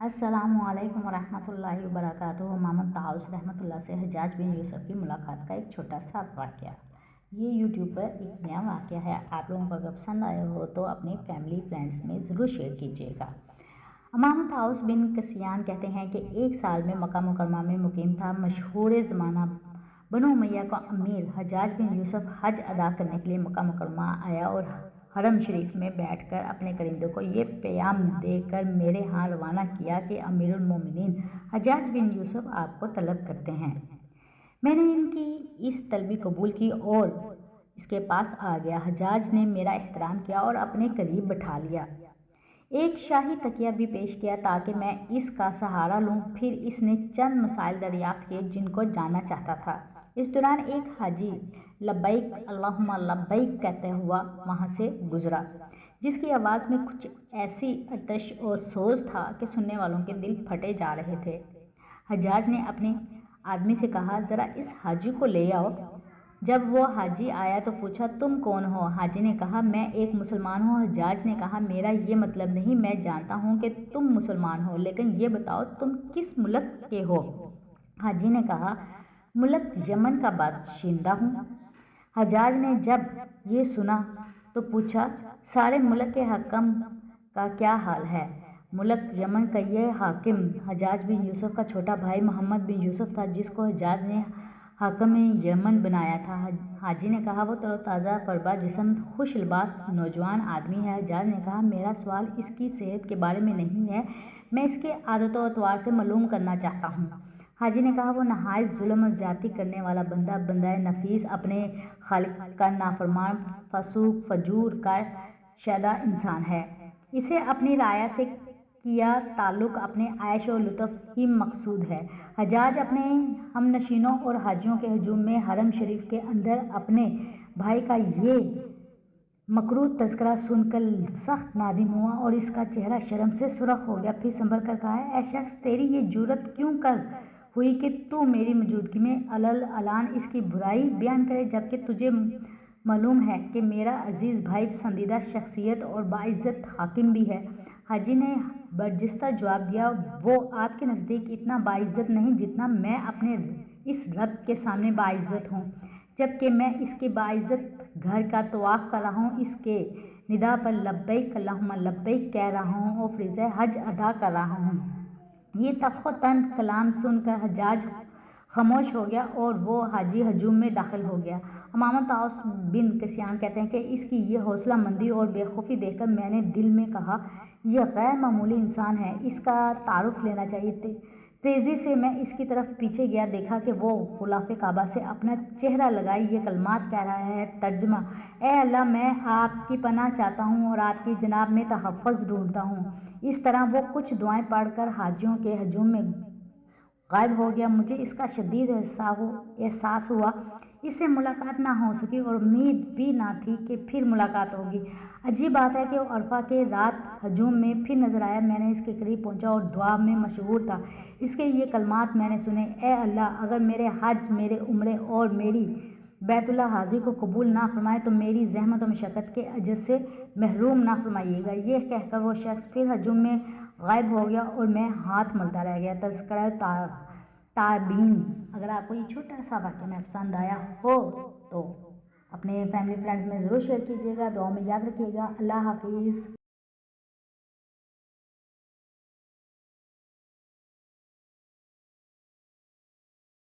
अस्सलामुअलैकुम वरहमतुल्लाहि वबरकातुहू। मोहम्मद ताउस रहमतुल्लाह से हज्जाज बिन यूसुफ की मुलाकात का एक छोटा सा वाक़या। ये यूट्यूब पर एक नया वाक़या है। आप लोगों को अगर पसंद आया हो तो अपने फैमिली फ्रेंड्स में ज़रूर शेयर कीजिएगा। मोहम्मद ताउस बिन कसियान कहते हैं कि एक साल में मक्का मुकरमा में मुकीम था मशहूर ज़माना बनु उमैया का अमीर हज्जाज बिन यूसुफ हज अदा करने के लिए मक्का मुकरमा आया और हरम शरीफ में बैठकर अपने करिंदों को ये पैगाम देकर मेरे यहाँ रवाना किया कि अमीरुल मोमिनीन हज्जाज बिन यूसुफ आपको तलब करते हैं। मैंने इनकी इस तलबी कबूल की और इसके पास आ गया। हज्जाज ने मेरा एहतराम किया और अपने करीब बैठा लिया। एक शाही तकिया भी पेश किया ताकि मैं इसका सहारा लूं। फिर इसने चंद मसाइल दरियाफ्त किए जिनको जानना चाहता था। इस दौरान एक हाजी लब्बैक अल्लाहुम्मा लब्बैक कहते हुआ वहां से गुजरा, जिसकी आवाज़ में कुछ ऐसी आतिश और सोज था कि सुनने वालों के दिल फटे जा रहे थे। हज्जाज ने अपने आदमी से कहा, ज़रा इस हाजी को ले आओ। जब वो हाजी आया तो पूछा, तुम कौन हो? हाजी ने कहा, मैं एक मुसलमान हूँ। हज्जाज ने कहा, मेरा ये मतलब नहीं, मैं जानता हूँ कि तुम मुसलमान हो, लेकिन ये बताओ तुम किस मुल्क के हो? हाजी ने कहा, मुल्क यमन का बाशिंदा हूँ। हज्जाज ने जब ये सुना तो पूछा, सारे मुल्क के हकम का क्या हाल है? मुल्क यमन का ये हाकिम हज्जाज बिन यूसुफ का छोटा भाई मोहम्मद बिन यूसुफ था, जिसको हज्जाज ने हाकिम यमन बनाया था। हाजी ने कहा, वो तरोताज़ा परबा जिस्म खुश लिबास नौजवान आदमी है। हज्जाज ने कहा, मेरा सवाल इसकी सेहत के बारे में नहीं है, मैं इसके आदतों अतवार से मालूम करना चाहता हूँ। हाजी ने कहा, वो नहायत जुल्म और ज्यादती करने वाला बंदा नफीस, अपने खालिक का नाफरमान, फसूक फजूर का शैदा इंसान है। इसे अपनी राया से किया ताल्लुक अपने आयश और लुत्फ ही मकसूद है। हज्जाज अपने हमनशीनों और हाजियों के हजूम में हरम शरीफ के अंदर अपने भाई का ये मकरूह तज़किरा सुनकर सख्त नादिम हुआ और इसका चेहरा शर्म से सुर्ख हो गया। फिर संभल कर कहा, ऐ शख्स, तेरी ये जुर्रत क्यों कर हुई कि तू मेरी मौजूदगी में अलल अलान इसकी बुराई बयान करे, जबकि तुझे मालूम है कि मेरा अजीज़ भाई पसंदीदा शख्सियत और बाइज़्ज़त हाकिम भी है। हाजी ने बर्जिस्ता जवाब दिया, वो आपके नज़दीक इतना बाइज़्ज़त नहीं जितना मैं अपने इस रब के सामने बाइज़्ज़त हूँ, जबकि मैं इसके बाइज़्ज़त घर का तवाफ़ कर रहा हूँ, इसके निदा पर लब्बैक अल्लाहुम्मा लब्बैक कह रहा हूँ और फ़रीज़े हज अदा कर रहा हूँ। ये तख्त कलाम सुनकर हज्जाज खामोश हो गया और वो हाजी हजूम में दाखिल हो गया। मोहम्मद ताउस बिन कसियान कहते हैं कि इसकी ये हौसला मंदी और बेखौफी देखकर मैंने दिल में कहा, यह गैर मामूली इंसान है, इसका तारुफ लेना चाहिए। तेज़ी से मैं इसकी तरफ पीछे गया, देखा कि वो गुलाफ़े काबा से अपना चेहरा लगाए ये कलमात कह रहा है। तर्जुमा, ए अल्लाह, मैं आपकी पनाह चाहता हूँ और आपकी जनाब में तहफ़्फ़ुज़ ढूंढता हूँ। इस तरह वो कुछ दुआएं पढ़कर हाजियों के हजूम में गायब हो गया। मुझे इसका शदीद एहसास हुआ। इससे मुलाकात ना हो सकी और उम्मीद भी ना थी कि फिर मुलाकात होगी। अजीब बात है कि वो अरफा के रात हजूम में फिर नजर आया। मैंने इसके करीब पहुंचा और दुआ में मशहूर था। इसके ये कलमात मैंने सुने, ए अल्लाह, अगर मेरे हज, मेरे उम्रे और मेरी बैतुल्लाह हाज़ी को कबूल ना फरमाए तो मेरी ज़हमत और मशक्क़त के अजर से महरूम ना फरमाइएगा। ये कहकर वो शख्स फिर हजूम में गायब हो गया और मैं हाथ मलता रह गया। तज़किरा ताबीन। अगर आपको ये छोटा सा वाक़या में पसंद आया हो तो अपने फैमिली फ्रेंड्स में ज़रूर शेयर कीजिएगा। दुआ में याद रखिएगा। अल्लाह हाफिज़।